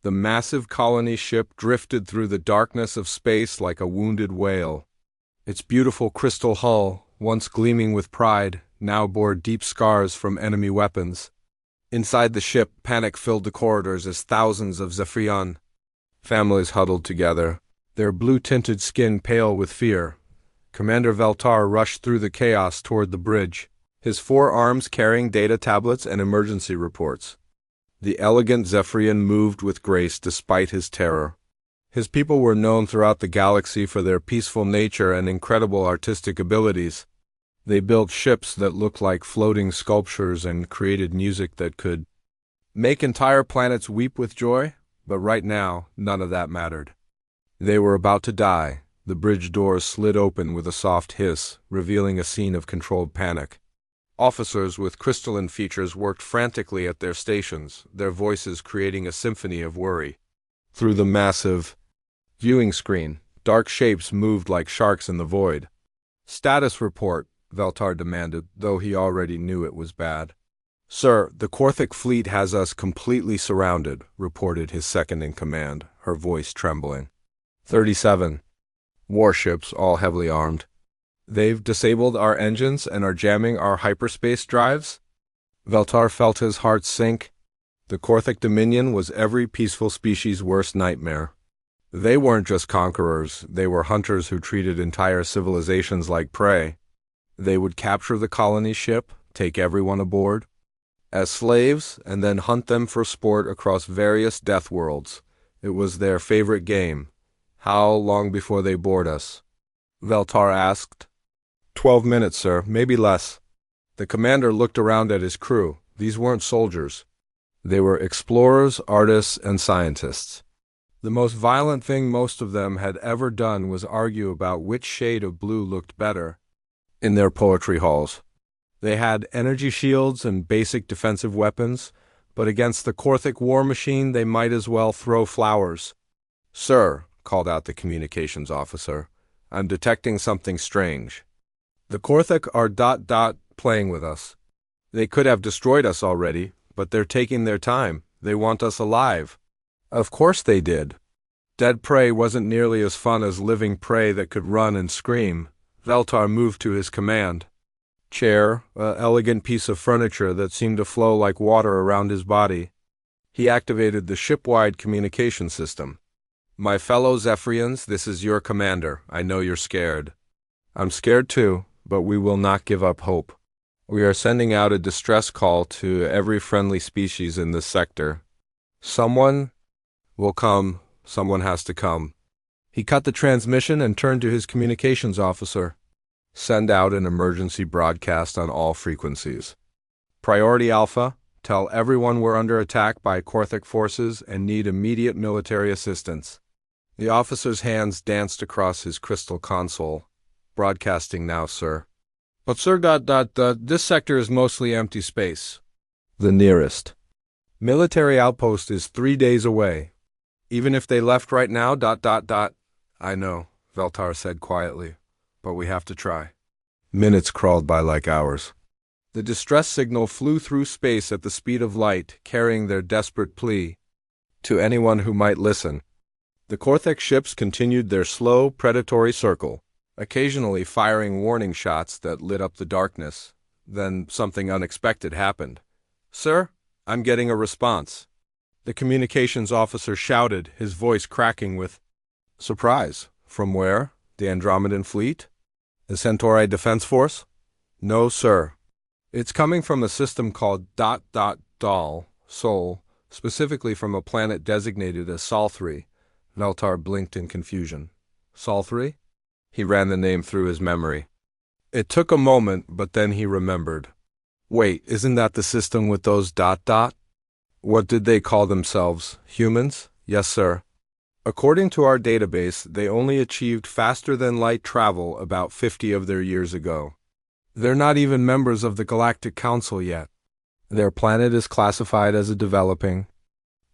The massive colony ship drifted through the darkness of space like a wounded whale. Its beautiful crystal hull, once gleaming with pride, now bore deep scars from enemy weapons. Inside the ship, panic filled the corridors as thousands of Zephyrian families huddled together, their blue-tinted skin pale with fear. Commander Veltar rushed through the chaos toward the bridge, his 4 arms carrying data tablets and emergency reports. The elegant Zephyrian moved with grace despite his terror. His people were known throughout the galaxy for their peaceful nature and incredible artistic abilities. They built ships that looked like floating sculptures and created music that could make entire planets weep with joy, but right now, none of that mattered. They were about to die. The bridge doors slid open with a soft hiss, revealing a scene of controlled panic. Officers with crystalline features worked frantically at their stations, their voices creating a symphony of worry. Through the massive viewing screen, dark shapes moved like sharks in the void. "Status report," Veltar demanded, though he already knew it was bad. "Sir, the Korthic fleet has us completely surrounded," reported his second-in-command, her voice trembling. 37 warships, all heavily armed. They've disabled our engines and are jamming our hyperspace drives? Veltar felt his heart sink. The Korthic Dominion was every peaceful species' worst nightmare. They weren't just conquerors, they were hunters who treated entire civilizations like prey. They would capture the colony ship, take everyone aboard as slaves, and then hunt them for sport across various death worlds. It was their favorite game. "How long before they board us?" Veltar asked. 12 minutes, sir, maybe less." The commander looked around at his crew. These weren't soldiers. They were explorers, artists, and scientists. The most violent thing most of them had ever done was argue about which shade of blue looked better in their poetry halls. They had energy shields and basic defensive weapons, but against the Korthic war machine they might as well throw flowers. "Sir," called out the communications officer, "I'm detecting something strange. The Korthic are playing with us. They could have destroyed us already, but they're taking their time. They want us alive." Of course they did. Dead prey wasn't nearly as fun as living prey that could run and scream. Veltar moved to his command chair, an elegant piece of furniture that seemed to flow like water around his body. He activated the ship-wide communication system. "My fellow Zephyrians, this is your commander. I know you're scared. I'm scared too, but we will not give up hope. We are sending out a distress call to every friendly species in this sector. Someone will come. Someone has to come." He cut the transmission and turned to his communications officer. "Send out an emergency broadcast on all frequencies. Priority Alpha, tell everyone we're under attack by Korthic forces and need immediate military assistance." The officer's hands danced across his crystal console. "Broadcasting now, sir." "But sir, this sector is mostly empty space." "The nearest military outpost is 3 days away. Even if they left right now, "I know," Veltar said quietly, "but we have to try." Minutes crawled by like hours. The distress signal flew through space at the speed of light, carrying their desperate plea to anyone who might listen. The Korthic ships continued their slow, predatory circle, occasionally firing warning shots that lit up the darkness. Then something unexpected happened. "Sir, I'm getting a response." The communications officer shouted, his voice cracking with surprise. "From where? The Andromedan fleet? The Centauri Defense Force?" "No, sir. It's coming from a system called Sol, specifically from a planet designated as Sol 3. Veltar blinked in confusion. "Sol 3? He ran the name through his memory. It took a moment, but then he remembered. "Wait, isn't that the system with those What did they call themselves? Humans?" "Yes, sir. According to our database, they only achieved faster-than-light travel about 50 of their years ago. They're not even members of the Galactic Council yet. Their planet is classified as a developing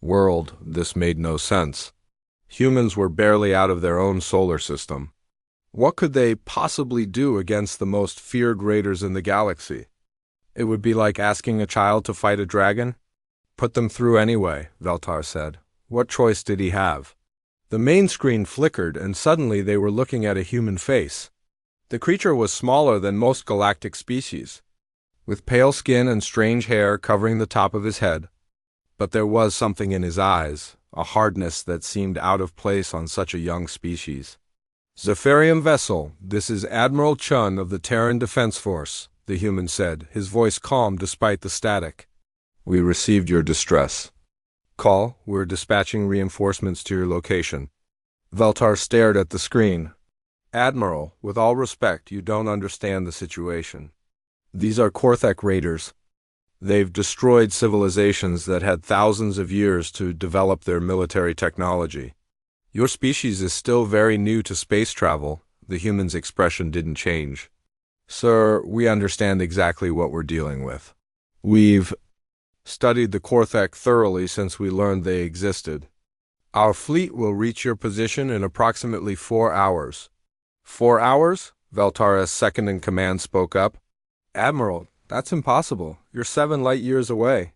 world." This made no sense. Humans were barely out of their own solar system. What could they possibly do against the most feared raiders in the galaxy? It would be like asking a child to fight a dragon. "Put them through anyway," Veltar said. What choice did he have? The main screen flickered, and suddenly they were looking at a human face. The creature was smaller than most galactic species, with pale skin and strange hair covering the top of his head. But there was something in his eyes, a hardness that seemed out of place on such a young species. "Zephyrium vessel, this is Admiral Chun of the Terran Defense Force," the human said, his voice calm despite the static. "We received your distress call. We're dispatching reinforcements to your location." Veltar stared at the screen. "Admiral, with all respect, you don't understand the situation. These are Korthek raiders. They've destroyed civilizations that had thousands of years to develop their military technology. Your species is still very new to space travel." The human's expression didn't change. "Sir, we understand exactly what we're dealing with. We've studied the Korthek thoroughly since we learned they existed. Our fleet will reach your position in approximately 4 hours. 4 hours? Veltara's second-in-command spoke up. "Admiral, that's impossible. You're 7 light years away.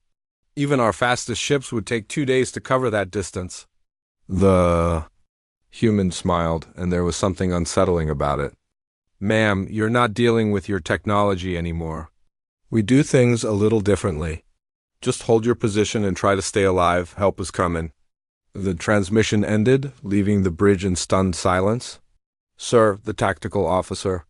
Even our fastest ships would take 2 days to cover that distance." The human smiled, and there was something unsettling about it. "Ma'am, you're not dealing with your technology anymore. We do things a little differently. Just hold your position and try to stay alive. Help is coming." The transmission ended, leaving the bridge in stunned silence. "Sir," the tactical officer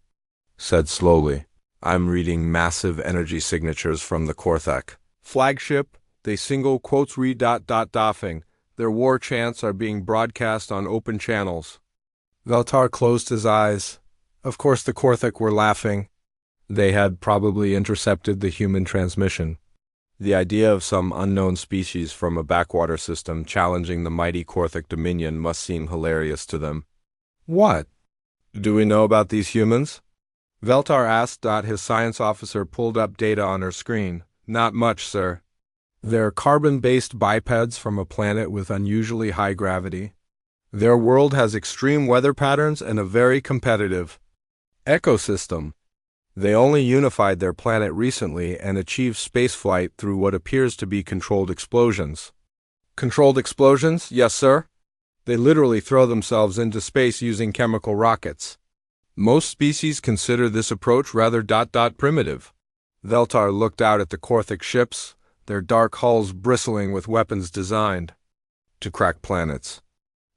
said slowly, "I'm reading massive energy signatures from the Korthek flagship. They single quotes read ... doffing. Their war chants are being broadcast on open channels." Veltar closed his eyes. Of course the Korthek were laughing. They had probably intercepted the human transmission. The idea of some unknown species from a backwater system challenging the mighty Korthek dominion must seem hilarious to them. "What do we know about these humans?" Veltar asked. His science officer pulled up data on her screen. "Not much, sir. They're carbon-based bipeds from a planet with unusually high gravity. Their world has extreme weather patterns and a very competitive ecosystem. They only unified their planet recently and achieved spaceflight through what appears to be controlled explosions." "Controlled explosions? Yes, sir. They literally throw themselves into space using chemical rockets. Most species consider this approach rather ... primitive." Veltar looked out at the Korthek ships, their dark hulls bristling with weapons designed to crack planets.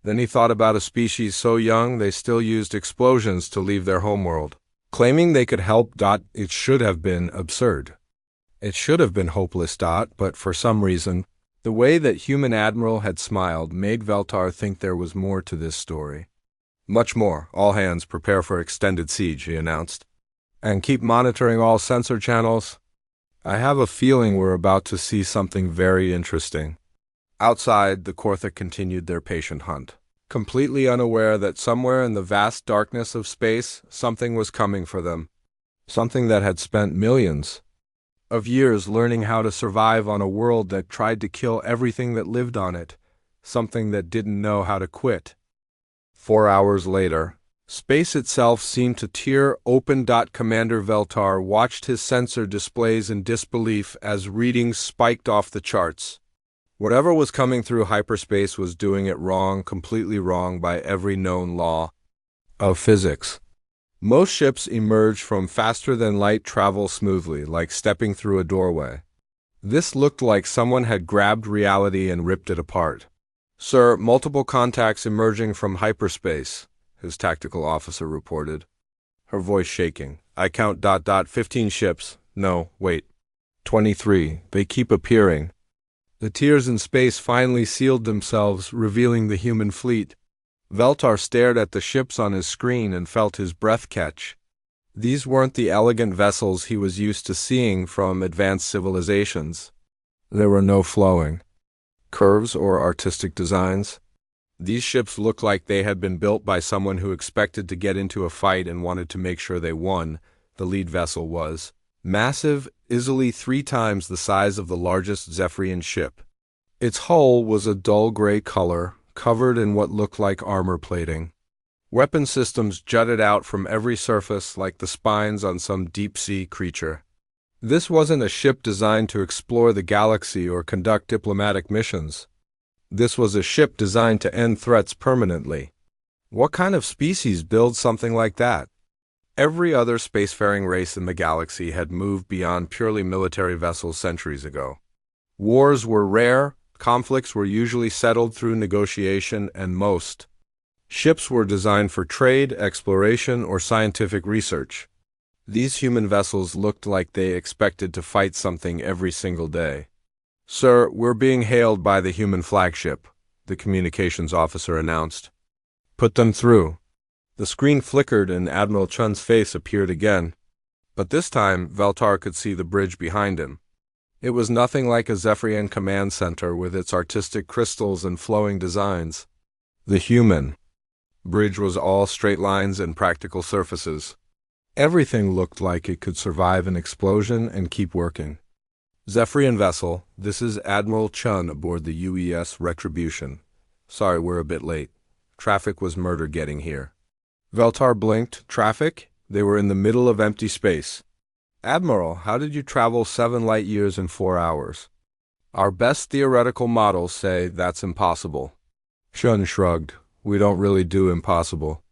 Then he thought about a species so young they still used explosions to leave their homeworld. Claiming they could help ... it should have been absurd. It should have been hopeless ... but for some reason, the way that human Admiral had smiled made Veltar think there was more to this story. "Much more. All hands prepare for extended siege," he announced. "And keep monitoring all sensor channels. I have a feeling we're about to see something very interesting." Outside, the Korthek continued their patient hunt, completely unaware that somewhere in the vast darkness of space, something was coming for them. Something that had spent millions of years learning how to survive on a world that tried to kill everything that lived on it. Something that didn't know how to quit. 4 hours later, space itself seemed to tear open. Commander Veltar watched his sensor displays in disbelief as readings spiked off the charts. Whatever was coming through hyperspace was doing it wrong, completely wrong by every known law of physics. Most ships emerged from faster-than-light travel smoothly, like stepping through a doorway. This looked like someone had grabbed reality and ripped it apart. "Sir, multiple contacts emerging from hyperspace," his tactical officer reported, her voice shaking. "I count ... 15 ships. No, wait. 23. They keep appearing." The tears in space finally sealed themselves, revealing the human fleet. Veltar stared at the ships on his screen and felt his breath catch. These weren't the elegant vessels he was used to seeing from advanced civilizations. There were no flowing curves or artistic designs. These ships looked like they had been built by someone who expected to get into a fight and wanted to make sure they won. The lead vessel was massive, easily 3 times the size of the largest Zephyrian ship. Its hull was a dull gray color, covered in what looked like armor plating. Weapon systems jutted out from every surface like the spines on some deep-sea creature. This wasn't a ship designed to explore the galaxy or conduct diplomatic missions. This was a ship designed to end threats permanently. What kind of species builds something like that? Every other spacefaring race in the galaxy had moved beyond purely military vessels centuries ago. Wars were rare, conflicts were usually settled through negotiation, and most ships were designed for trade, exploration, or scientific research. These human vessels looked like they expected to fight something every single day. "Sir, we're being hailed by the human flagship," the communications officer announced. "Put them through." The screen flickered and Admiral Chun's face appeared again. But this time, Veltar could see the bridge behind him. It was nothing like a Zephyrian command center with its artistic crystals and flowing designs. The human bridge was all straight lines and practical surfaces. Everything looked like it could survive an explosion and keep working. "Zephyrian vessel, this is Admiral Chun aboard the UES Retribution. Sorry we're a bit late. Traffic was murder getting here." Veltar blinked. Traffic? They were in the middle of empty space. "Admiral, how did you travel 7 light years in 4 hours?" "Our best theoretical models say that's impossible." Chun shrugged. "We don't really do impossible.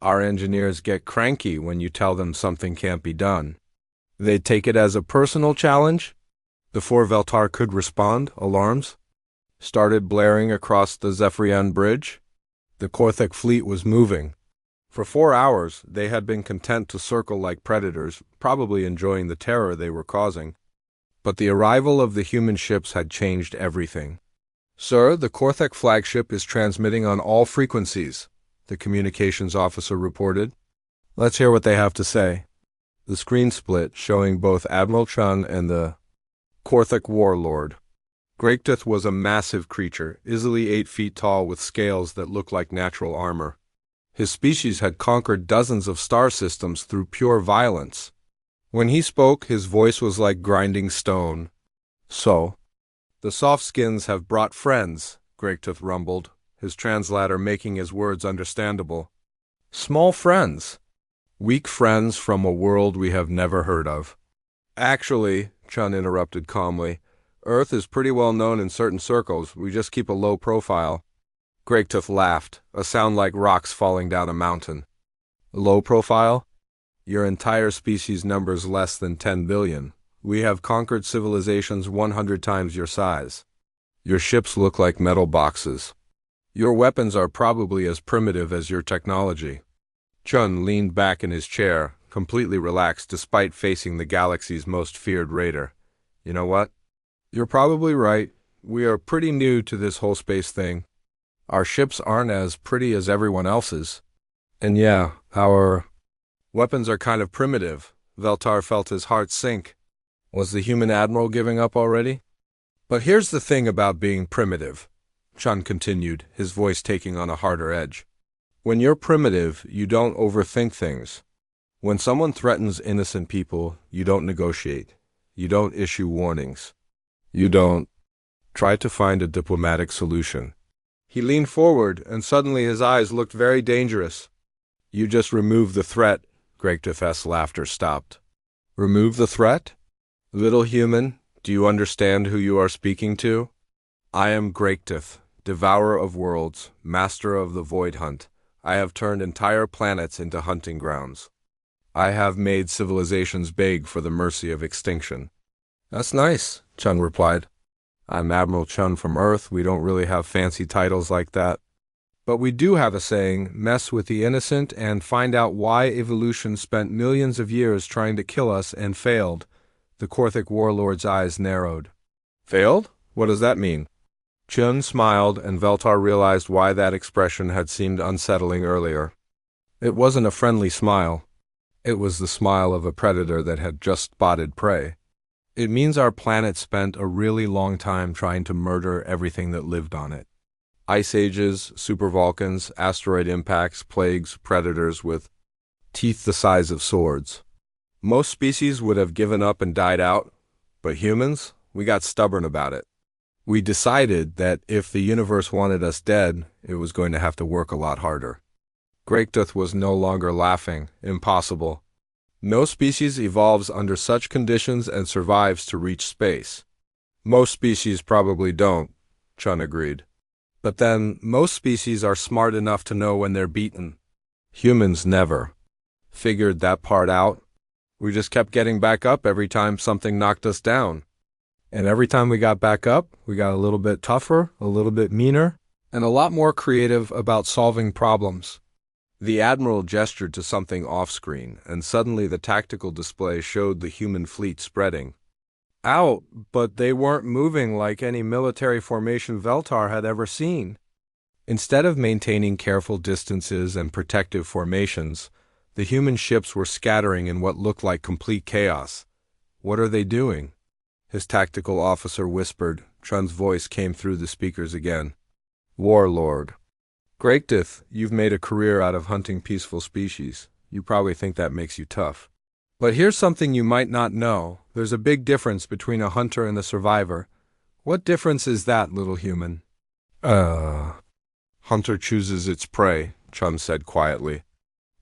Our engineers get cranky when you tell them something can't be done. They take it as a personal challenge." Before Veltar could respond, alarms started blaring across the Zephyrian bridge. The Korthek fleet was moving. For 4 hours, they had been content to circle like predators, probably enjoying the terror they were causing. But the arrival of the human ships had changed everything. "Sir, the Korthek flagship is transmitting on all frequencies," the communications officer reported. "Let's hear what they have to say." The screen split, showing both Admiral Chun and the Korthek warlord. Greatdeath was a massive creature, easily 8 feet tall with scales that looked like natural armor. His species had conquered dozens of star systems through pure violence. When he spoke, his voice was like grinding stone. "So, the soft skins have brought friends," Greatdeath rumbled, his translator making his words understandable. "Small friends. Weak friends from a world we have never heard of." "Actually," Chun interrupted calmly, "Earth is pretty well known in certain circles. We just keep a low profile." Greatdeath laughed, a sound like rocks falling down a mountain. "Low profile? Your entire species numbers less than 10 billion. We have conquered civilizations 100 times your size. Your ships look like metal boxes. Your weapons are probably as primitive as your technology." Chun leaned back in his chair, completely relaxed despite facing the galaxy's most feared raider. "You know what? You're probably right. We are pretty new to this whole space thing. Our ships aren't as pretty as everyone else's. And yeah, our weapons are kind of primitive." Veltar felt his heart sink. Was the human admiral giving up already? "But here's the thing about being primitive," Chun continued, his voice taking on a harder edge. "When you're primitive, you don't overthink things. When someone threatens innocent people, you don't negotiate. You don't issue warnings. You don't try to find a diplomatic solution." He leaned forward, and suddenly his eyes looked very dangerous. "You just remove the threat." Greatdeath's laughter stopped. "Remove the threat? Little human, do you understand who you are speaking to? I am Greatdeath, devourer of worlds, master of the void hunt. I have turned entire planets into hunting grounds. I have made civilizations beg for the mercy of extinction." "That's nice," Chun replied. "I'm Admiral Chun from Earth. We don't really have fancy titles like that. But we do have a saying, mess with the innocent and find out why evolution spent millions of years trying to kill us and failed." The Korthek warlord's eyes narrowed. "Failed? What does that mean?" Chun smiled, and Veltar realized why that expression had seemed unsettling earlier. It wasn't a friendly smile. It was the smile of a predator that had just spotted prey. "It means our planet spent a really long time trying to murder everything that lived on it. Ice ages, supervolcans, asteroid impacts, plagues, predators with teeth the size of swords. Most species would have given up and died out, but humans, we got stubborn about it. We decided that if the universe wanted us dead, it was going to have to work a lot harder." Greatdeath was no longer laughing. Impossible. No species evolves under such conditions and survives to reach space. "Most species probably don't," Chun agreed. But then, most species are smart enough to know when they're beaten. Humans never figured that part out. We just kept getting back up every time something knocked us down. And every time we got back up, we got a little bit tougher, a little bit meaner, and a lot more creative about solving problems. The Admiral gestured to something off-screen, and suddenly the tactical display showed the human fleet spreading out, but they weren't moving like any military formation Veltar had ever seen. Instead of maintaining careful distances and protective formations, the human ships were scattering in what looked like complete chaos. "What are they doing?" his tactical officer whispered. Chun's voice came through the speakers again. "Warlord. Greatdith, you've made a career out of hunting peaceful species. You probably think that makes you tough. But here's something you might not know. There's a big difference between a hunter and a survivor. What difference is that, little human?" Hunter chooses its prey," Chum said quietly.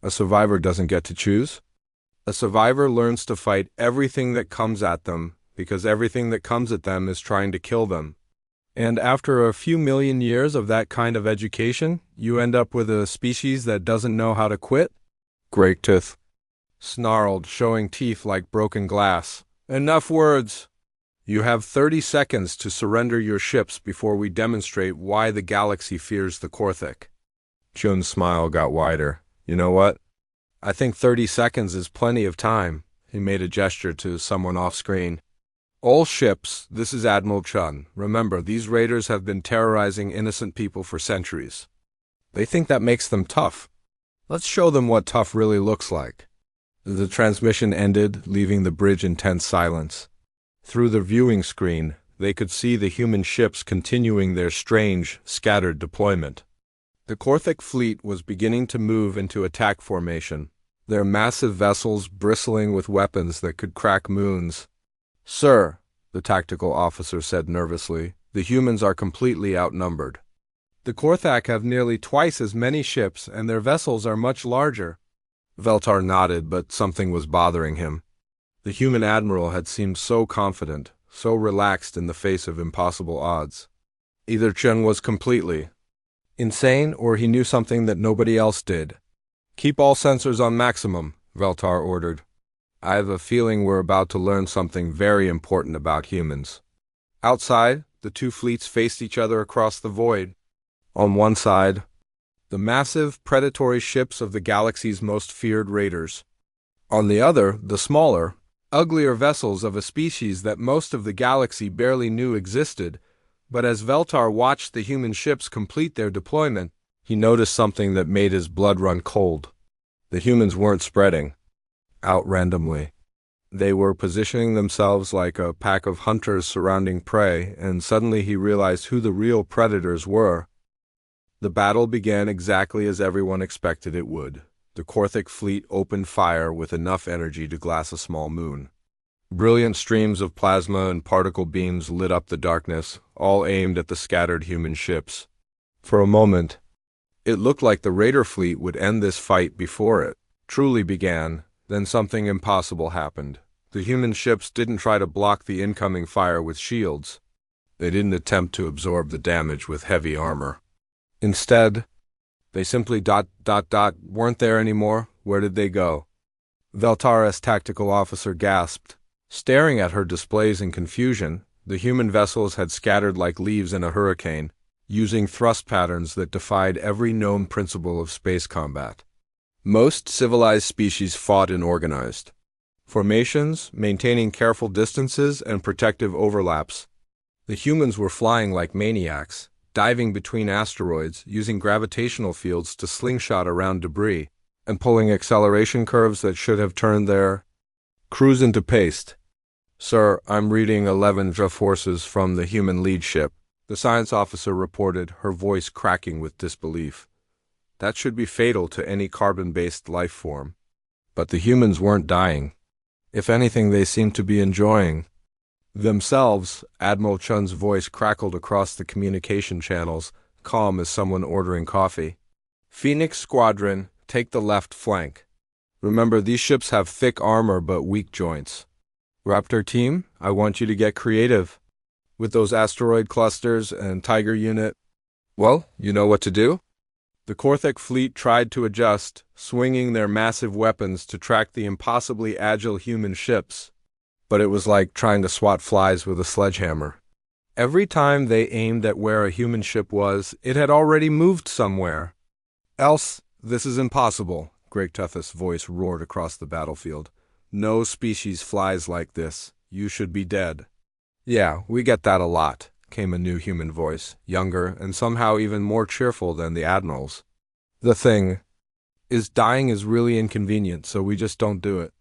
"A survivor doesn't get to choose? A survivor learns to fight everything that comes at them, because everything that comes at them is trying to kill them. And after a few million years of that kind of education, you end up with a species that doesn't know how to quit?" Greatdith snarled, showing teeth like broken glass. "Enough words! You have 30 seconds to surrender your ships before we demonstrate why the galaxy fears the Korthik." Chun's smile got wider. "You know what? I think 30 seconds is plenty of time." He made a gesture to someone off-screen. "All ships, this is Admiral Chun. Remember, these raiders have been terrorizing innocent people for centuries. They think that makes them tough. Let's show them what tough really looks like." The transmission ended, leaving the bridge in tense silence. Through the viewing screen, they could see the human ships continuing their strange, scattered deployment. The Korthik fleet was beginning to move into attack formation, their massive vessels bristling with weapons that could crack moons. "Sir," the tactical officer said nervously, "the humans are completely outnumbered. The Korthak have nearly twice as many ships, and their vessels are much larger." Veltar nodded, but something was bothering him. The human admiral had seemed so confident, so relaxed in the face of impossible odds. Either Chen was completely insane, or he knew something that nobody else did. "Keep all sensors on maximum," Veltar ordered. "I have a feeling we're about to learn something very important about humans." Outside, the two fleets faced each other across the void. On one side, the massive, predatory ships of the galaxy's most feared raiders. On the other, the smaller, uglier vessels of a species that most of the galaxy barely knew existed. But as Veltar watched the human ships complete their deployment, he noticed something that made his blood run cold. The humans weren't spreading out randomly. They were positioning themselves like a pack of hunters surrounding prey, and suddenly he realized who the real predators were. The battle began exactly as everyone expected it would. The Korthik fleet opened fire with enough energy to glass a small moon. Brilliant streams of plasma and particle beams lit up the darkness, all aimed at the scattered human ships. For a moment, it looked like the raider fleet would end this fight before it truly began. Then something impossible happened. The human ships didn't try to block the incoming fire with shields. They didn't attempt to absorb the damage with heavy armor. Instead, they simply weren't there anymore. Where did they go? Veltar's tactical officer gasped. Staring at her displays in confusion, the human vessels had scattered like leaves in a hurricane, using thrust patterns that defied every known principle of space combat. Most civilized species fought in organized formations, maintaining careful distances and protective overlaps. The humans were flying like maniacs, diving between asteroids, using gravitational fields to slingshot around debris, and pulling acceleration curves that should have turned their crews into paste. "Sir, I'm reading 11 forces from the human lead ship," the science officer reported, her voice cracking with disbelief. "That should be fatal to any carbon-based life form." But the humans weren't dying. If anything, they seemed to be enjoying themselves. Admiral Chun's voice crackled across the communication channels, calm as someone ordering coffee. "Phoenix Squadron, take the left flank. Remember, these ships have thick armor but weak joints. Raptor team, I want you to get creative with those asteroid clusters and Tiger unit. Well, you know what to do? The Korthek fleet tried to adjust, swinging their massive weapons to track the impossibly agile human ships, but it was like trying to swat flies with a sledgehammer. Every time they aimed at where a human ship was, it had already moved somewhere. Else, this is impossible, Greg Tuth's voice roared across the battlefield. No species flies like this. You should be dead. Yeah, we get that a lot, came a new human voice, younger and somehow even more cheerful than the Admiral's. The thing is, dying is really inconvenient, so we just don't do it.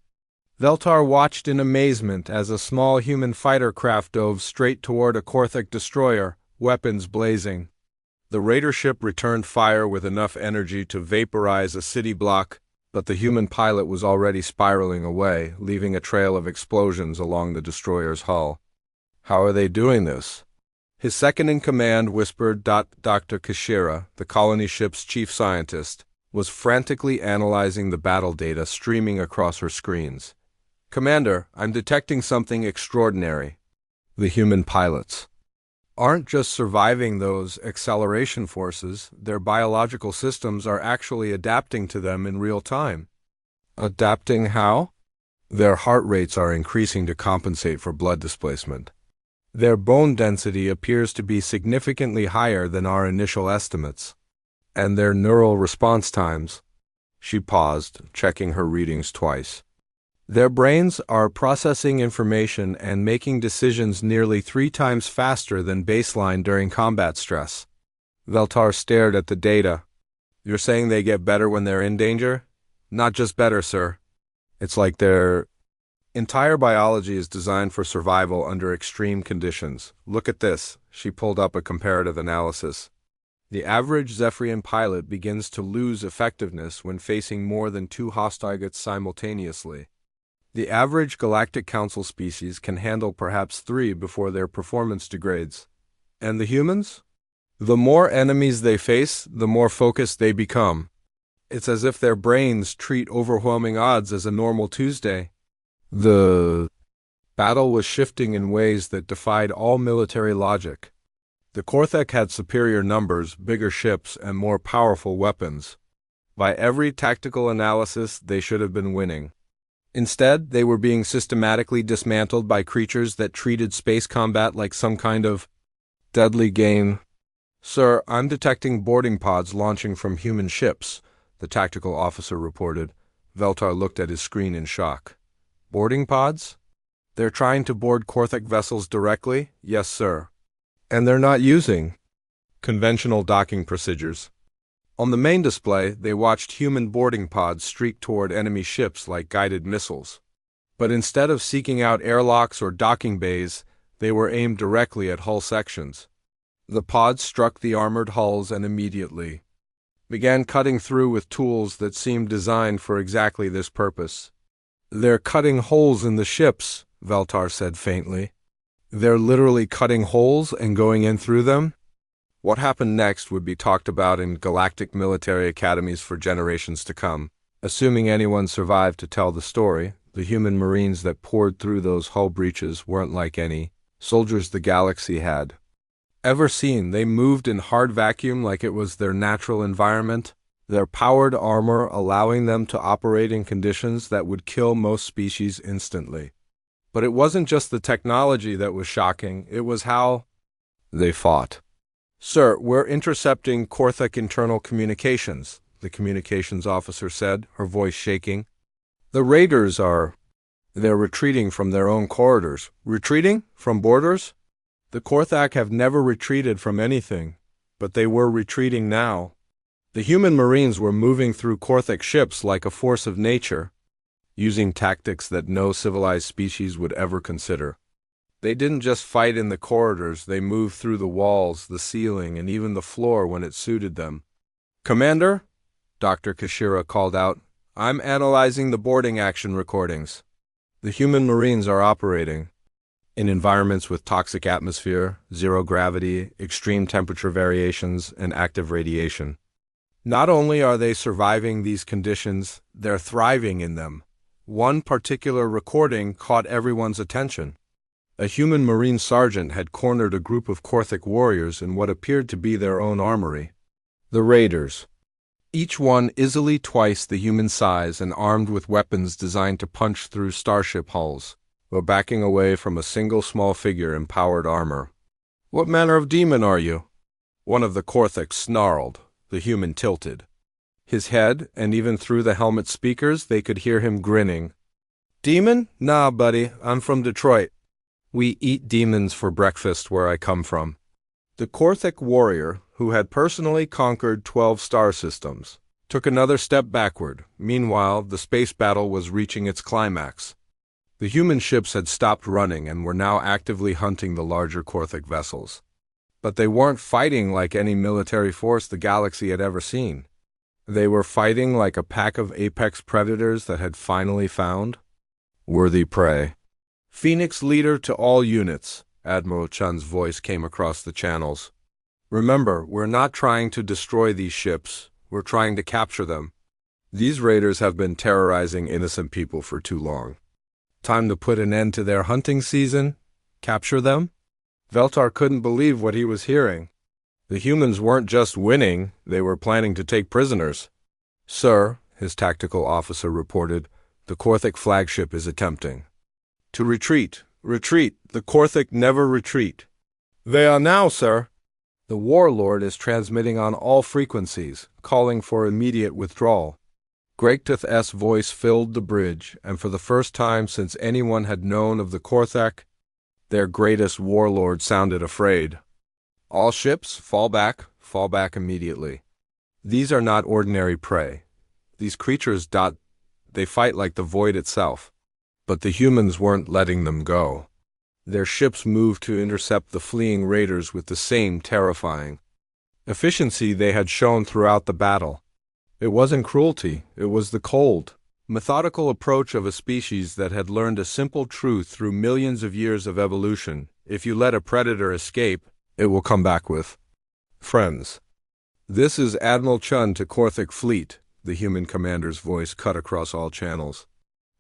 Veltar watched in amazement as a small human fighter craft dove straight toward a Korthek destroyer, weapons blazing. The raider ship returned fire with enough energy to vaporize a city block, but the human pilot was already spiraling away, leaving a trail of explosions along the destroyer's hull. How are they doing this? His second-in-command whispered. Dr. Kashira, the colony ship's chief scientist, was frantically analyzing the battle data streaming across her screens. Commander, I'm detecting something extraordinary. The human pilots aren't just surviving those acceleration forces, their biological systems are actually adapting to them in real time. Adapting how? Their heart rates are increasing to compensate for blood displacement. Their bone density appears to be significantly higher than our initial estimates. And their neural response times. She paused, checking her readings twice. Their brains are processing information and making decisions nearly 3 times faster than baseline during combat stress. Veltar stared at the data. You're saying they get better when they're in danger? Not just better, sir. It's like their entire biology is designed for survival under extreme conditions. Look at this. She pulled up a comparative analysis. The average Zephyrian pilot begins to lose effectiveness when facing more than 2 hostiles simultaneously. The average Galactic Council species can handle perhaps 3 before their performance degrades. And the humans? The more enemies they face, the more focused they become. It's as if their brains treat overwhelming odds as a normal Tuesday. The battle was shifting in ways that defied all military logic. The Korthek had superior numbers, bigger ships, and more powerful weapons. By every tactical analysis, they should have been winning. Instead, they were being systematically dismantled by creatures that treated space combat like some kind of deadly game. Sir, I'm detecting boarding pods launching from human ships, the tactical officer reported. Veltar looked at his screen in shock. Boarding pods? They're trying to board Korthek vessels directly? Yes, sir. And they're not using conventional docking procedures. On the main display, they watched human boarding pods streak toward enemy ships like guided missiles. But instead of seeking out airlocks or docking bays, they were aimed directly at hull sections. The pods struck the armored hulls and immediately began cutting through with tools that seemed designed for exactly this purpose. They're cutting holes in the ships, Veltar said faintly. They're literally cutting holes and going in through them? What happened next would be talked about in galactic military academies for generations to come. Assuming anyone survived to tell the story, the human marines that poured through those hull breaches weren't like any soldiers the galaxy had ever seen. They moved in hard vacuum like it was their natural environment, their powered armor allowing them to operate in conditions that would kill most species instantly. But it wasn't just the technology that was shocking, it was how they fought. Sir, we're intercepting Korthek internal communications, the communications officer said, her voice shaking. The raiders they're retreating from their own corridors. Retreating? From borders? The Korthak have never retreated from anything, but they were retreating now. The human marines were moving through Korthek ships like a force of nature, using tactics that no civilized species would ever consider. They didn't just fight in the corridors, they moved through the walls, the ceiling, and even the floor when it suited them. Commander, Dr. Kashira called out, I'm analyzing the boarding action recordings. The human marines are operating in environments with toxic atmosphere, zero gravity, extreme temperature variations, and active radiation. Not only are they surviving these conditions, they're thriving in them. One particular recording caught everyone's attention. A human marine sergeant had cornered a group of Korthic warriors in what appeared to be their own armory. The raiders, each one easily twice the human size and armed with weapons designed to punch through starship hulls, were backing away from a single small figure in powered armor. "What manner of demon are you?" one of the Korthics snarled. The human tilted his head, and even through the helmet speakers they could hear him grinning. "Demon? Nah, buddy, I'm from Detroit. We eat demons for breakfast where I come from." The Korthic warrior, who had personally conquered 12 star systems, took another step backward. Meanwhile, the space battle was reaching its climax. The human ships had stopped running and were now actively hunting the larger Korthic vessels. But they weren't fighting like any military force the galaxy had ever seen. They were fighting like a pack of apex predators that had finally found worthy prey. "Phoenix leader to all units," Admiral Chun's voice came across the channels. "Remember, we're not trying to destroy these ships, we're trying to capture them. These raiders have been terrorizing innocent people for too long. Time to put an end to their hunting season? Capture them?" Veltar couldn't believe what he was hearing. The humans weren't just winning, they were planning to take prisoners. "Sir," his tactical officer reported, "the Korthic flagship is attempting to retreat. Retreat. The Korthic never retreat." "They are now, sir." "The warlord is transmitting on all frequencies, calling for immediate withdrawal." Gregteth's voice filled the bridge, and for the first time since anyone had known of the Korthic, their greatest warlord sounded afraid. "All ships, fall back immediately. These are not ordinary prey. These creatures they fight like the void itself." But the humans weren't letting them go. Their ships moved to intercept the fleeing raiders with the same terrifying efficiency they had shown throughout the battle. It wasn't cruelty, it was the cold, methodical approach of a species that had learned a simple truth through millions of years of evolution. If you let a predator escape, it will come back with friends. "This is Admiral Chun to Korthic Fleet," the human commander's voice cut across all channels.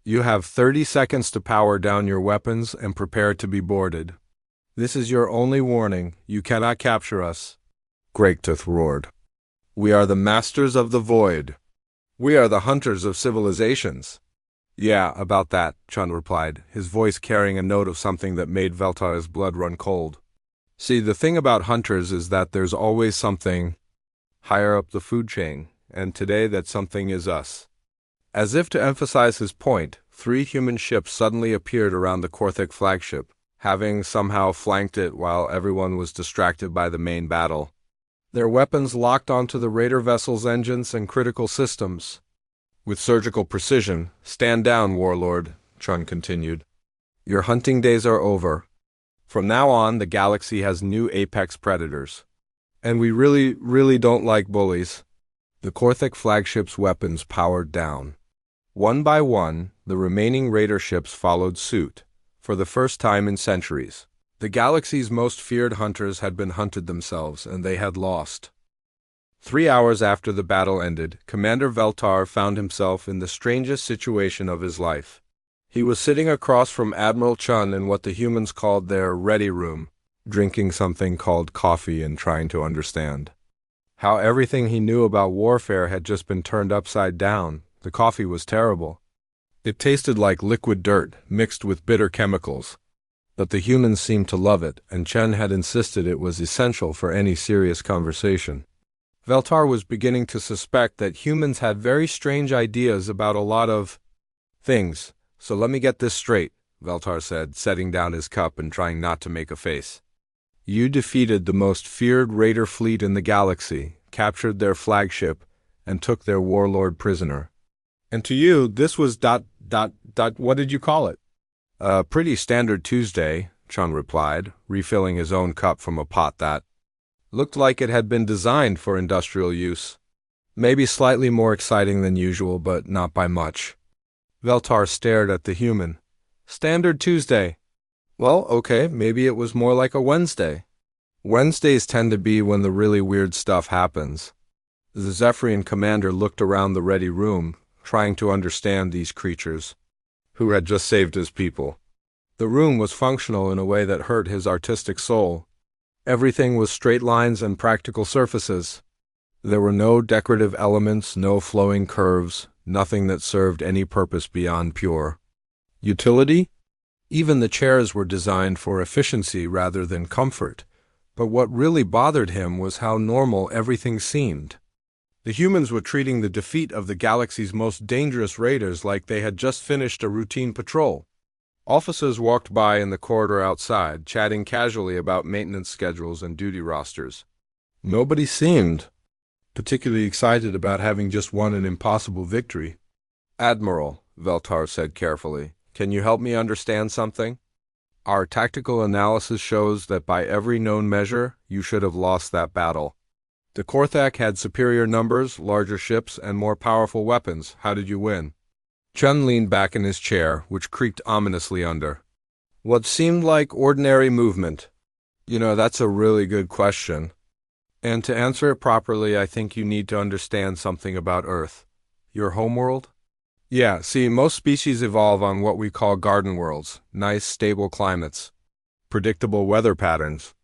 "You have 30 seconds to power down your weapons and prepare to be boarded. This is your only warning. You cannot capture us." Gregteth roared. "We are the masters of the void. We are the hunters of civilizations." "Yeah, about that," Chun replied, his voice carrying a note of something that made Veltar's blood run cold. "See, the thing about hunters is that there's always something higher up the food chain, and today that something is us." As if to emphasize his point, 3 human ships suddenly appeared around the Korthic flagship, having somehow flanked it while everyone was distracted by the main battle. Their weapons locked onto the raider vessel's engines and critical systems. With surgical precision, "Stand down, warlord," Chun continued. "Your hunting days are over. From now on, the galaxy has new apex predators. And we really don't like bullies." The Korthic flagship's weapons powered down. One by one, the remaining raider ships followed suit, for the first time in centuries. The galaxy's most feared hunters had been hunted themselves, and they had lost. 3 hours after the battle ended, Commander Veltar found himself in the strangest situation of his life. He was sitting across from Admiral Chun in what the humans called their ready room, drinking something called coffee and trying to understand how everything he knew about warfare had just been turned upside down. The coffee was terrible. It tasted like liquid dirt mixed with bitter chemicals. But the humans seemed to love it, and Chen had insisted it was essential for any serious conversation. Veltar was beginning to suspect that humans had very strange ideas about a lot of things. "So let me get this straight," Veltar said, setting down his cup and trying not to make a face. "You defeated the most feared raider fleet in the galaxy, captured their flagship, and took their warlord prisoner. And to you, this was what did you call it?" "A pretty standard Tuesday," Chun replied, refilling his own cup from a pot that looked like it had been designed for industrial use. "Maybe slightly more exciting than usual, but not by much." Veltar stared at the human. "Standard Tuesday. Well, okay, maybe it was more like a Wednesday." "Wednesdays tend to be when the really weird stuff happens." The Zephyrian commander looked around the ready room, trying to understand these creatures, who had just saved his people. The room was functional in a way that hurt his artistic soul. Everything was straight lines and practical surfaces. There were no decorative elements, no flowing curves, nothing that served any purpose beyond pure utility. Even the chairs were designed for efficiency rather than comfort. But what really bothered him was how normal everything seemed. The humans were treating the defeat of the galaxy's most dangerous raiders like they had just finished a routine patrol. Officers walked by in the corridor outside, chatting casually about maintenance schedules and duty rosters. Nobody seemed particularly excited about having just won an impossible victory. "Admiral," Veltar said carefully, "can you help me understand something? Our tactical analysis shows that by every known measure, you should have lost that battle. The Korthak had superior numbers, larger ships, and more powerful weapons. How did you win?" Chun leaned back in his chair, which creaked ominously under. "What seemed like ordinary movement." That's a really good question. And to answer it properly, I think you need to understand something about Earth. Your homeworld? Yeah, see, most species evolve on what we call garden worlds, nice, stable climates, predictable weather patterns,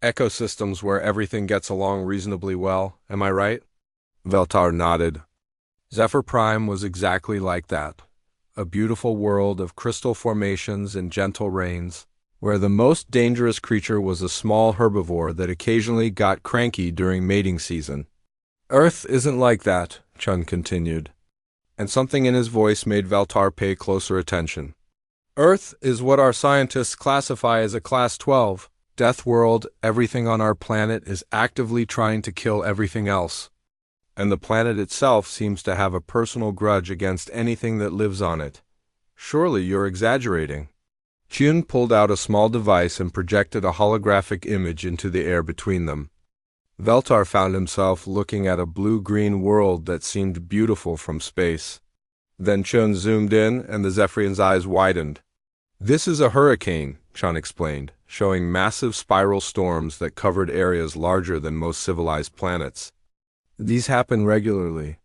ecosystems where everything gets along reasonably well. Am I right? Veltar nodded. Zephyr Prime was exactly like that. A beautiful world of crystal formations and gentle rains, where the most dangerous creature was a small herbivore that occasionally got cranky during mating season. Earth isn't like that, Chun continued, and something in his voice made Veltar pay closer attention. Earth is what our scientists classify as a Class 12. Death world, everything on our planet is actively trying to kill everything else. And the planet itself seems to have a personal grudge against anything that lives on it. Surely you're exaggerating. Chun pulled out a small device and projected a holographic image into the air between them. Veltar found himself looking at a blue-green world that seemed beautiful from space. Then Chun zoomed in, and the Zephyrian's eyes widened. "This is a hurricane," Chun explained, showing massive spiral storms that covered areas larger than most civilized planets. These happen regularly.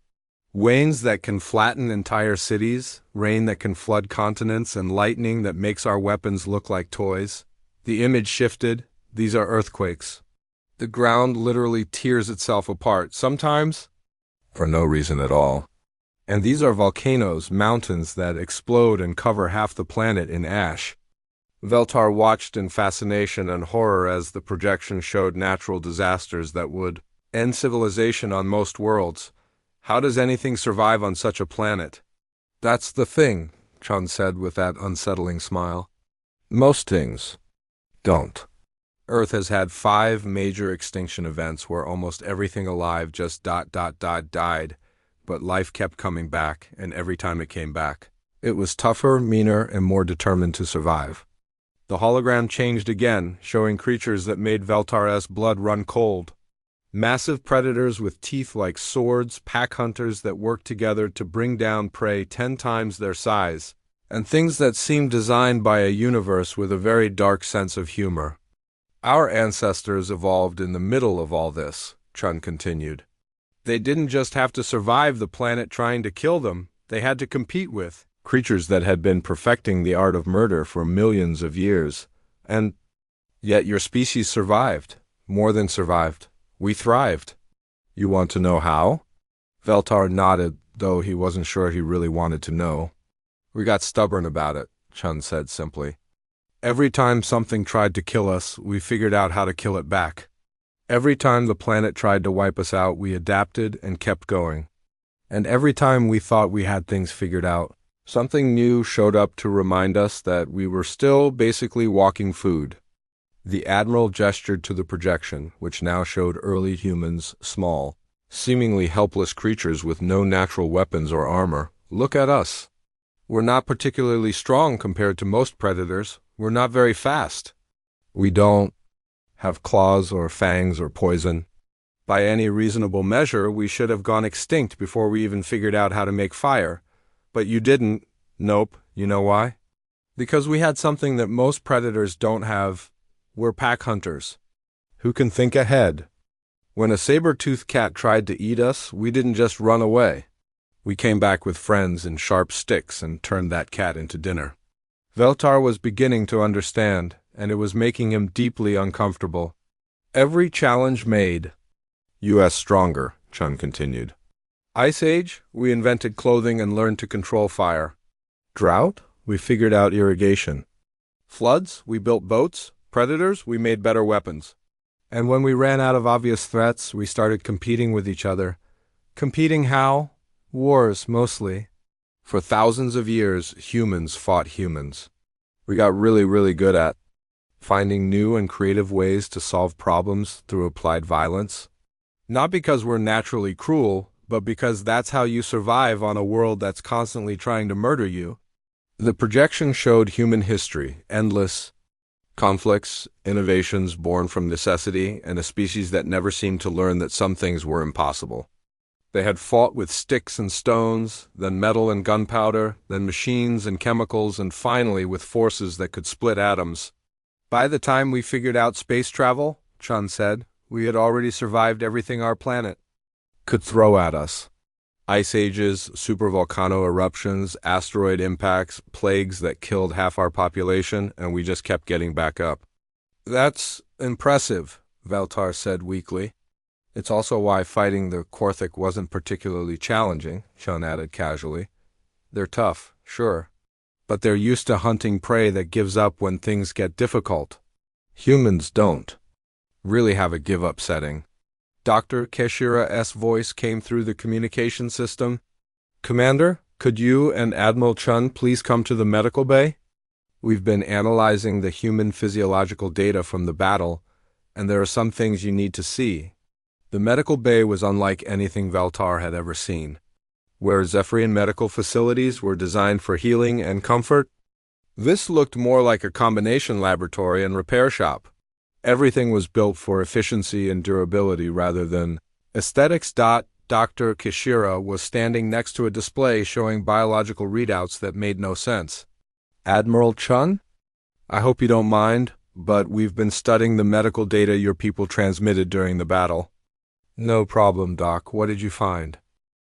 Winds that can flatten entire cities, rain that can flood continents, and lightning that makes our weapons look like toys. The image shifted. These are earthquakes. The ground literally tears itself apart, sometimes for no reason at all. And these are volcanoes, mountains that explode and cover half the planet in ash. Veltar watched in fascination and horror as the projection showed natural disasters that would end civilization on most worlds. How does anything survive on such a planet? That's the thing, Chun said with that unsettling smile. Most things don't. Earth has had 5 major extinction events where almost everything alive just died, but life kept coming back, and every time it came back, it was tougher, meaner, and more determined to survive. The hologram changed again, showing creatures that made Veltar's blood run cold. Massive predators with teeth like swords, pack hunters that worked together to bring down prey 10 times their size, and things that seemed designed by a universe with a very dark sense of humor. Our ancestors evolved in the middle of all this, Chun continued. They didn't just have to survive the planet trying to kill them, they had to compete with creatures that had been perfecting the art of murder for millions of years. And yet your species survived, more than survived. We thrived. You want to know how? Veltar nodded, though he wasn't sure he really wanted to know. We got stubborn about it, Chun said simply. Every time something tried to kill us, we figured out how to kill it back. Every time the planet tried to wipe us out, we adapted and kept going. And every time we thought we had things figured out, something new showed up to remind us that we were still basically walking food. The Admiral gestured to the projection, which now showed early humans, small, seemingly helpless creatures with no natural weapons or armor. Look at us. We're not particularly strong compared to most predators. We're not very fast. We don't have claws or fangs or poison. By any reasonable measure, we should have gone extinct before we even figured out how to make fire. But you didn't. Nope. You know why? Because we had something that most predators don't have. We're pack hunters, who can think ahead. When a saber-toothed cat tried to eat us, we didn't just run away. We came back with friends and sharp sticks and turned that cat into dinner. Veltar was beginning to understand, and it was making him deeply uncomfortable. Every challenge made us stronger, Chun continued. Ice Age, we invented clothing and learned to control fire. Drought, we figured out irrigation. Floods, we built boats. Predators, we made better weapons. And when we ran out of obvious threats, we started competing with each other. Competing how? Wars, mostly. For thousands of years, humans fought humans. We got really good at finding new and creative ways to solve problems through applied violence. Not because we're naturally cruel, but because that's how you survive on a world that's constantly trying to murder you. The projection showed human history, endless conflicts, innovations born from necessity, and a species that never seemed to learn that some things were impossible. They had fought with sticks and stones, then metal and gunpowder, then machines and chemicals, and finally with forces that could split atoms. By the time we figured out space travel, Chun said, we had already survived everything our planet could throw at us. Ice ages, supervolcano eruptions, asteroid impacts, plagues that killed half our population, and we just kept getting back up. That's impressive, Veltar said weakly. It's also why fighting the Korthik wasn't particularly challenging, Chun added casually. They're tough, sure, but they're used to hunting prey that gives up when things get difficult. Humans don't really have a give-up setting. Dr. Keshira's voice came through the communication system. Commander, could you and Admiral Chun please come to the medical bay? We've been analyzing the human physiological data from the battle, and there are some things you need to see. The medical bay was unlike anything Veltar had ever seen. Where Zephyrian medical facilities were designed for healing and comfort, this looked more like a combination laboratory and repair shop. Everything was built for efficiency and durability rather than aesthetics. Dr. Kishira was standing next to a display showing biological readouts that made no sense. Admiral Chun? I hope you don't mind, but we've been studying the medical data your people transmitted during the battle. No problem, Doc. What did you find?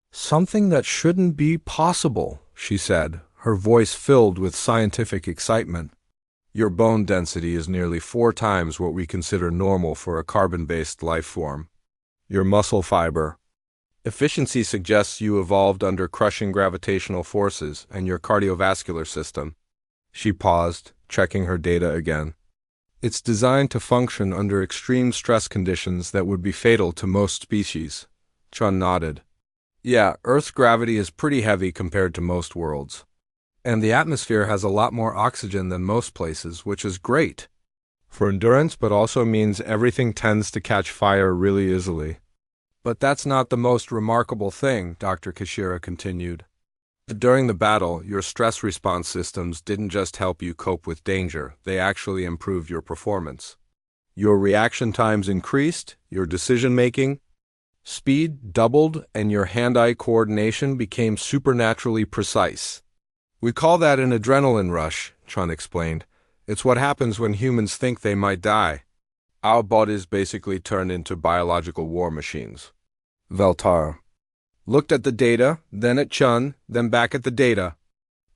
Something that shouldn't be possible, she said, her voice filled with scientific excitement. Your bone density is nearly 4 times what we consider normal for a carbon-based life form. Your muscle fiber efficiency suggests you evolved under crushing gravitational forces, and your cardiovascular system. She paused, checking her data again. It's designed to function under extreme stress conditions that would be fatal to most species. Chun nodded. Yeah, Earth's gravity is pretty heavy compared to most worlds. And the atmosphere has a lot more oxygen than most places, which is great for endurance, but also means everything tends to catch fire really easily. But that's not the most remarkable thing, Dr. Kishira continued. During the battle, your stress response systems didn't just help you cope with danger, they actually improved your performance. Your reaction times increased, your decision-making speed doubled, and your hand-eye coordination became supernaturally precise. We call that an adrenaline rush, Chun explained. It's what happens when humans think they might die. Our bodies basically turn into biological war machines. Veltar looked at the data, then at Chun, then back at the data.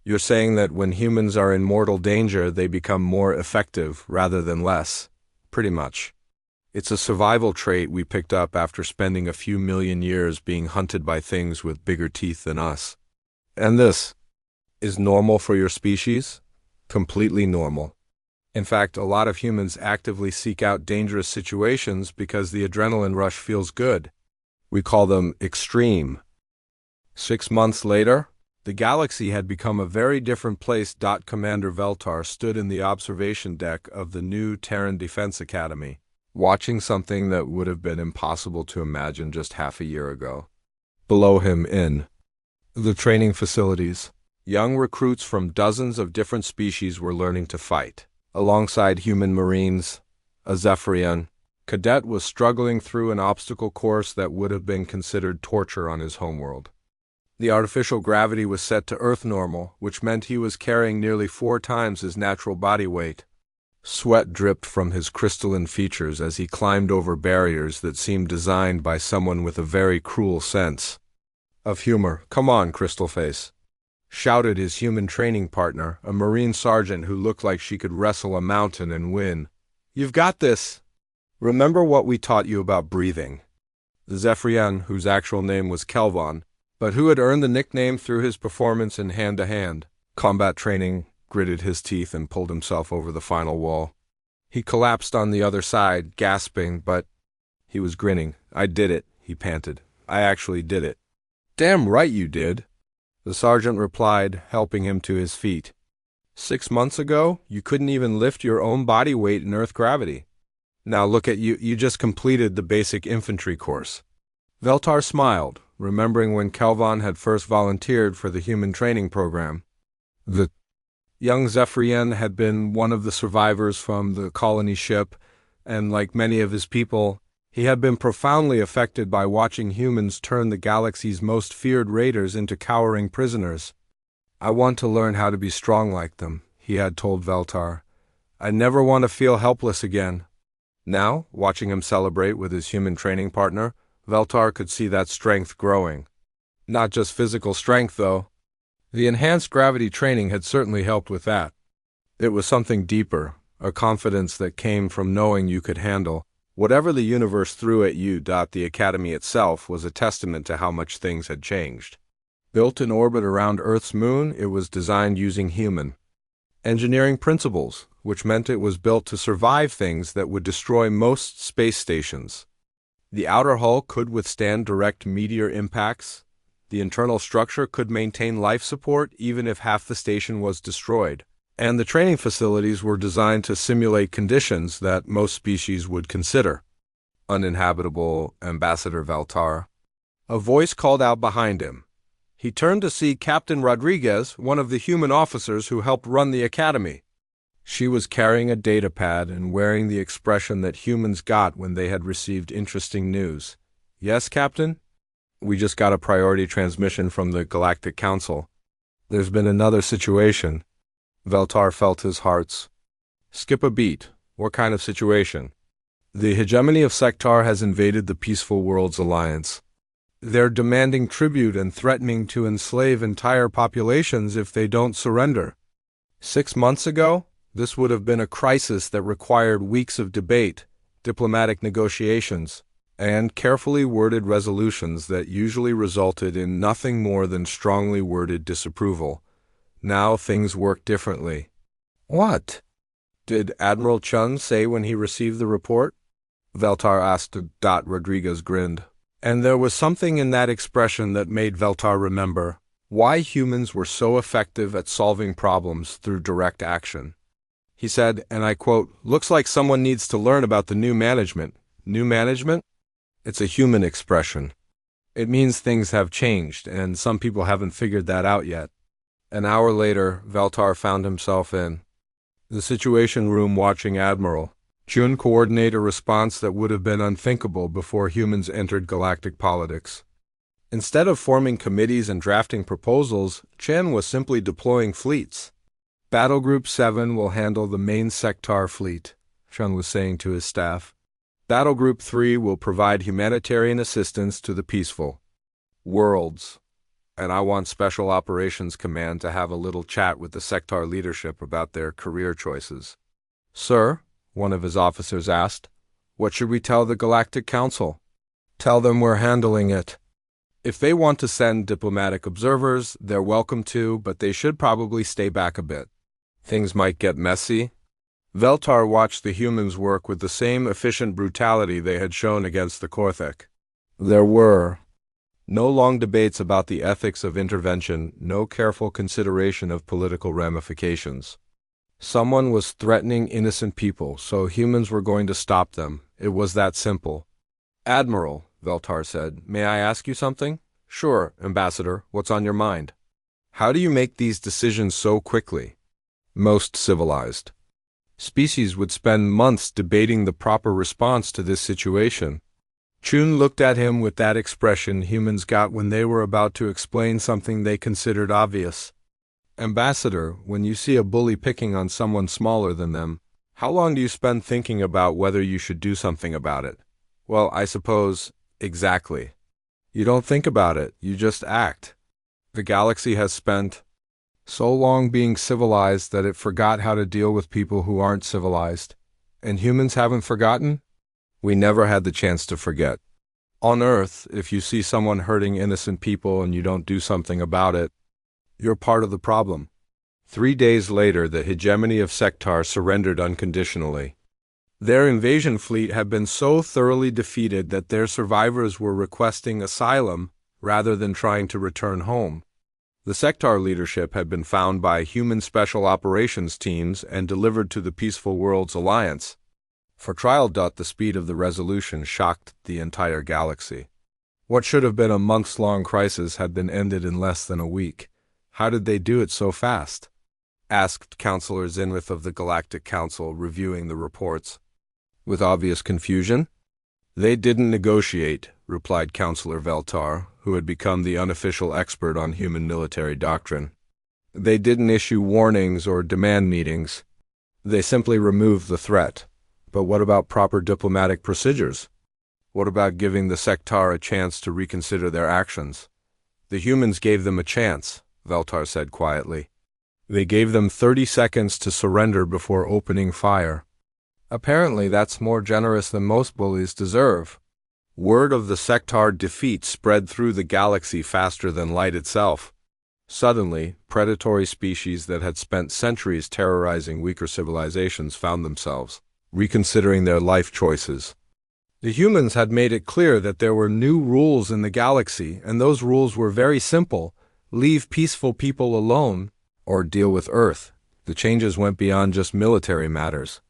You're saying that when humans are in mortal danger, they become more effective rather than less. Pretty much. It's a survival trait we picked up after spending a few million years being hunted by things with bigger teeth than us. And this is normal for your species? Completely normal. In fact, a lot of humans actively seek out dangerous situations because the adrenaline rush feels good. We call them extreme. 6 months later, the galaxy had become a very different place. Commander Veltar stood in the observation deck of the new Terran Defense Academy, watching something that would have been impossible to imagine just half a year ago. Below him, in the training facilities, young recruits from dozens of different species were learning to fight. Alongside human marines, a Zephyrian cadet was struggling through an obstacle course that would have been considered torture on his homeworld. The artificial gravity was set to Earth normal, which meant he was carrying nearly 4 times his natural body weight. Sweat dripped from his crystalline features as he climbed over barriers that seemed designed by someone with a very cruel sense of humor. Come on, Crystal Face. shouted his human training partner, a Marine sergeant who looked like she could wrestle a mountain and win. "You've got this! Remember what we taught you about breathing." Zephrien, whose actual name was Kelvon, but who had earned the nickname through his performance in hand-to-hand combat training, gritted his teeth and pulled himself over the final wall. He collapsed on the other side, gasping, but he was grinning. "I did it," he panted. "I actually did it." "Damn right you did," the sergeant replied, helping him to his feet. 6 months ago, you couldn't even lift your own body weight in Earth gravity. Now look at you, you just completed the basic infantry course. Veltar smiled, remembering when Kelvon had first volunteered for the human training program. The young Zephrien had been one of the survivors from the colony ship, and like many of his people, he had been profoundly affected by watching humans turn the galaxy's most feared raiders into cowering prisoners. "I want to learn how to be strong like them," he had told Veltar. "I never want to feel helpless again." Now, watching him celebrate with his human training partner, Veltar could see that strength growing. Not just physical strength, though. The enhanced gravity training had certainly helped with that. It was something deeper, a confidence that came from knowing you could handle whatever the universe threw at you. The Academy itself was a testament to how much things had changed. Built in orbit around Earth's moon, it was designed using human engineering principles, which meant it was built to survive things that would destroy most space stations. The outer hull could withstand direct meteor impacts. The internal structure could maintain life support even if half the station was destroyed. And the training facilities were designed to simulate conditions that most species would consider uninhabitable. Ambassador Veltar. A voice called out behind him. He turned to see Captain Rodriguez, one of the human officers who helped run the academy. She was carrying a datapad and wearing the expression that humans got when they had received interesting news. "Yes, Captain? We just got a priority transmission from the Galactic Council. There's been another situation." Veltar felt his hearts skip a beat. What kind of situation? "The hegemony of Sector has invaded the Peaceful Worlds Alliance. They're demanding tribute and threatening to enslave entire populations if they don't surrender. 6 months ago, this would have been a crisis that required weeks of debate, diplomatic negotiations, and carefully worded resolutions that usually resulted in nothing more than strongly worded disapproval. Now things work differently." "What did Admiral Chun say when he received the report?" Veltar asked. Rodriguez grinned. And there was something in that expression that made Veltar remember why humans were so effective at solving problems through direct action. He said, and I quote, "Looks like someone needs to learn about the new management." New management? It's a human expression. It means things have changed, and some people haven't figured that out yet. An hour later, Veltar found himself in the Situation Room watching Admiral Chun coordinate a response that would have been unthinkable before humans entered galactic politics. Instead of forming committees and drafting proposals, Chen was simply deploying fleets. "Battle Group 7 will handle the main Sector fleet," Chen was saying to his staff. "Battle Group 3 will provide humanitarian assistance to the peaceful worlds. And I want Special Operations Command to have a little chat with the Sector leadership about their career choices." "Sir?" one of his officers asked. "What should we tell the Galactic Council?" "Tell them we're handling it. If they want to send diplomatic observers, they're welcome to, but they should probably stay back a bit. Things might get messy." Veltar watched the humans work with the same efficient brutality they had shown against the Korthek. There were no long debates about the ethics of intervention, no careful consideration of political ramifications. Someone was threatening innocent people, so humans were going to stop them. It was that simple. "Admiral," Veltar said, "may I ask you something?" "Sure, Ambassador. What's on your mind?" "How do you make these decisions so quickly?" Most civilized species would spend months debating the proper response to this situation. Chun looked at him with that expression humans got when they were about to explain something they considered obvious. "Ambassador, when you see a bully picking on someone smaller than them, how long do you spend thinking about whether you should do something about it?" "Well, I suppose, exactly. You don't think about it, you just act. The galaxy has spent So long being civilized that it forgot how to deal with people who aren't civilized. And humans haven't forgotten? We never had the chance to forget. On Earth, if you see someone hurting innocent people and you don't do something about it, you're part of the problem. 3 days later, the hegemony of Sectar surrendered unconditionally. Their invasion fleet had been so thoroughly defeated that their survivors were requesting asylum rather than trying to return home. The Sectar leadership had been found by human special operations teams and delivered to the Peaceful Worlds Alliance. For trial. The speed of the resolution shocked the entire galaxy. What should have been a months-long crisis had been ended in less than a week. How did they do it so fast? Asked Counselor Zinwith of the Galactic Council, reviewing the reports. With obvious confusion. They didn't negotiate, replied Counselor Veltar, who had become the unofficial expert on human military doctrine. They didn't issue warnings or demand meetings. They simply removed the threat. But what about proper diplomatic procedures? What about giving the Sectar a chance to reconsider their actions? The humans gave them a chance, Veltar said quietly. They gave them 30 seconds to surrender before opening fire. Apparently that's more generous than most bullies deserve. Word of the Sectar defeat spread through the galaxy faster than light itself. Suddenly, predatory species that had spent centuries terrorizing weaker civilizations found themselves reconsidering their life choices. The humans had made it clear that there were new rules in the galaxy, and those rules were very simple: leave peaceful people alone, or deal with Earth. The changes went beyond just military matters.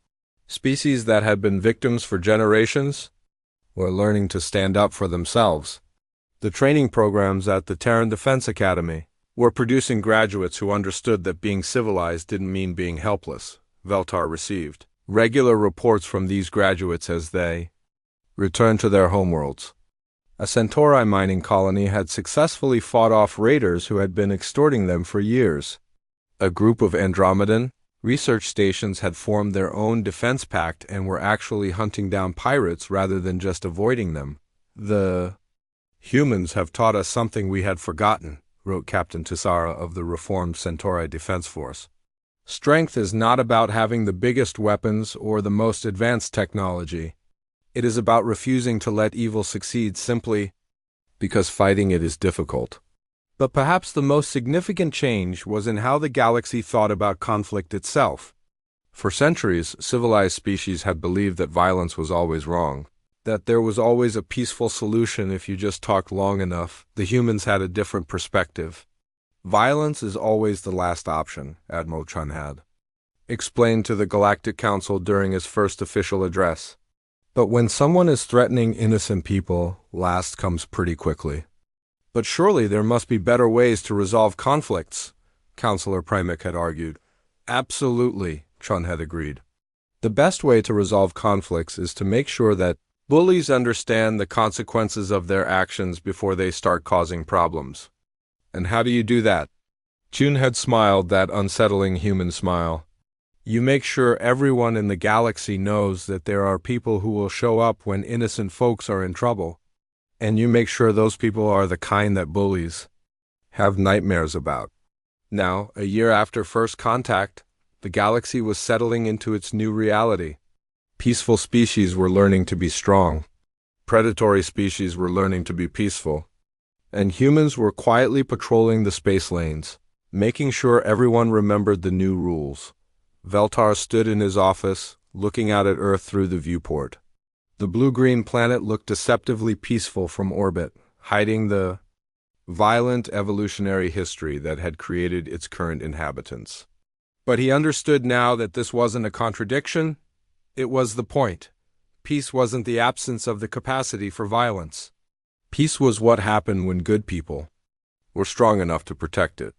Species that had been victims for generations were learning to stand up for themselves. The training programs at the Terran Defense Academy were producing graduates who understood that being civilized didn't mean being helpless. Veltar received regular reports from these graduates as they returned to their homeworlds. A Centauri mining colony had successfully fought off raiders who had been extorting them for years. A group of Andromedan research stations had formed their own defense pact and were actually hunting down pirates rather than just avoiding them. The humans have taught us something we had forgotten, wrote Captain Tisara of the reformed Centauri Defense Force. Strength is not about having the biggest weapons or the most advanced technology. It is about refusing to let evil succeed simply because fighting it is difficult. But perhaps the most significant change was in how the galaxy thought about conflict itself. For centuries, civilized species had believed that violence was always wrong, that there was always a peaceful solution if you just talked long enough. The humans had a different perspective. Violence is always the last option, Admiral Chun had explained to the Galactic Council during his first official address. But when someone is threatening innocent people, last comes pretty quickly. But surely there must be better ways to resolve conflicts, Counselor Primic had argued. Absolutely, Chun had agreed. The best way to resolve conflicts is to make sure that bullies understand the consequences of their actions before they start causing problems. And how do you do that? Chun had smiled that unsettling human smile. You make sure everyone in the galaxy knows that there are people who will show up when innocent folks are in trouble. And you make sure those people are the kind that bullies have nightmares about. Now, a year after first contact, the galaxy was settling into its new reality. Peaceful species were learning to be strong. Predatory species were learning to be peaceful. And humans were quietly patrolling the space lanes, making sure everyone remembered the new rules. Veltar stood in his office, looking out at Earth through the viewport. The blue-green planet looked deceptively peaceful from orbit, hiding the violent evolutionary history that had created its current inhabitants. But he understood now that this wasn't a contradiction, it was the point. Peace wasn't the absence of the capacity for violence. Peace was what happened when good people were strong enough to protect it.